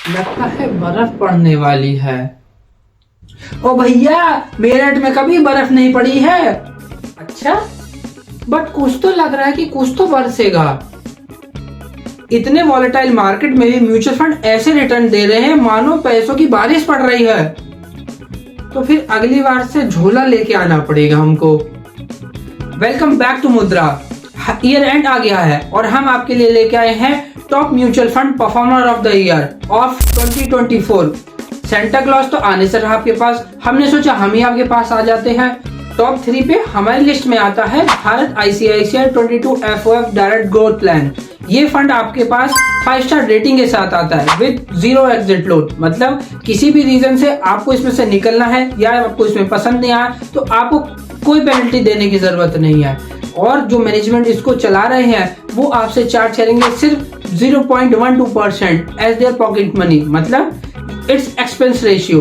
लगता है बर्फ पड़ने वाली है। ओ भैया, मेरठ में कभी बर्फ नहीं पड़ी है। अच्छा, बट कुछ तो लग रहा है कि कुछ तो बरसेगा। इतने वॉलेटाइल मार्केट में भी म्यूचुअल फंड ऐसे रिटर्न दे रहे हैं मानो पैसों की बारिश पड़ रही है। तो फिर अगली बार से झोला लेके आना पड़ेगा हमको। वेलकम बैक टू मुद्रा। ईयर एंड आ गया है और हम आपके लिए लेके आए हैं top mutual fund performer of the year of 2024। Santa Claus तो आने से रहा आपके पास, हमने सोचा हम ही आपके पास आ जाते हैं। टॉप 3 पे हमारी लिस्ट में आता है Bharat ICICI 22 FOF direct growth plan. ये फंड आपके पास 5 स्टार रेटिंग के साथ आता है विद 0 एग्जिट लोड। मतलब किसी भी रीजन से आपको इसमें से निकलना है या आपको इसमें पसंद नहीं आया तो आपको कोई पेनल्टी देने की जरूरत नहीं है। और जो मैनेजमेंट इसको चला रहे हैं वो आपसे चार्ज करेंगे सिर्फ 0.12% एज देयर पॉकेट मनी, मतलब इट्स एक्सपेंस रेशियो,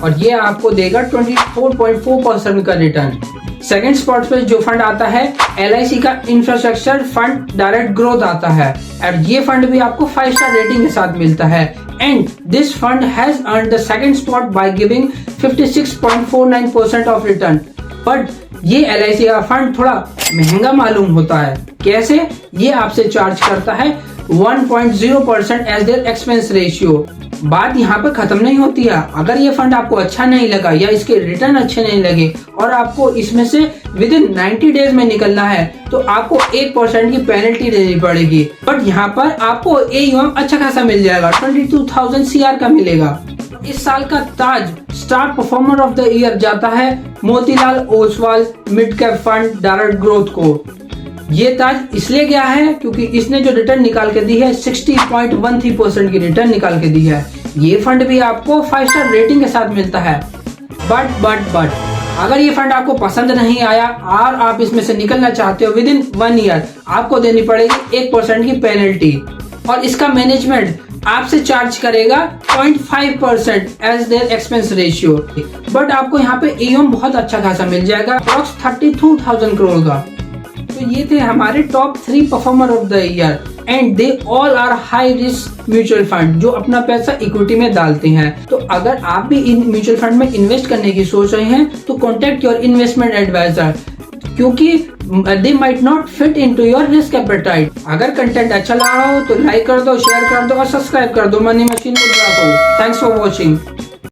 और ये आपको देगा 24.4% का रिटर्न। सेकंड स्पॉट पे जो फंड आता है LIC का इंफ्रास्ट्रक्चर फंड डायरेक्ट ग्रोथ आता है और ये फंड भी आपको 5 स्टार रेटिंग के साथ मिलता है। And this fund has earned the second spot by giving 56.49% of return. But ये LIC का फंड थोड़ा महंगा मालूम होता है। कैसे? ये आपसे चार्ज करता है 1.0% एज देयर एक्सपेंस रेशियो। बात यहाँ पर खत्म नहीं होती है। अगर ये फंड आपको अच्छा नहीं लगा या इसके रिटर्न अच्छे नहीं लगे और आपको इसमें से विद इन 90 डेज में निकलना है तो आपको 1% की पेनल्टी देनी पड़ेगी। बट यहाँ पर आपको AUM अच्छा खासा मिल जाएगा, 22,000 CR का मिलेगा। इस साल का ताज star performer of the year जाता है Motilal Oswal mid cap fund direct growth को। ये ताज इसलिए गया है क्योंकि इसने जो रिटर्न निकाल के दी है 60.13% की रिटर्न निकाल के दी है। ये फंड भी आपको 5 स्टार रेटिंग के साथ मिलता है। बट अगर ये फंड आपको पसंद नहीं आया और आप इसमें से निकलना चाहते हो विद इन 1 ईयर, आपको देनी पड़ेगी 1% की पेनल्टी और इसका मैनेजमेंट आपसे चार्ज करेगा 0.5% as their expense ratio. But आपको यहाँ पे AUM बहुत अच्छा खासा मिल जाएगा, अप्रॉक्स 32,000 करोड़ का। तो ये थे हमारे top 3 performer of the year and they all are high risk mutual fund जो अपना पैसा इक्विटी में डालते हैं। तो अगर आप भी इन म्यूचुअल फंड में इन्वेस्ट करने की सोच रहे हैं तो कॉन्टेक्ट योर इन्वेस्टमेंट एडवाइजर, क्योंकि they might not fit into your risk appetite. अगर कंटेंट अच्छा लगा हो तो लाइक कर दो, शेयर कर दो और सब्सक्राइब कर दो मनी मशीन मुद्रा को। Thanks for watching.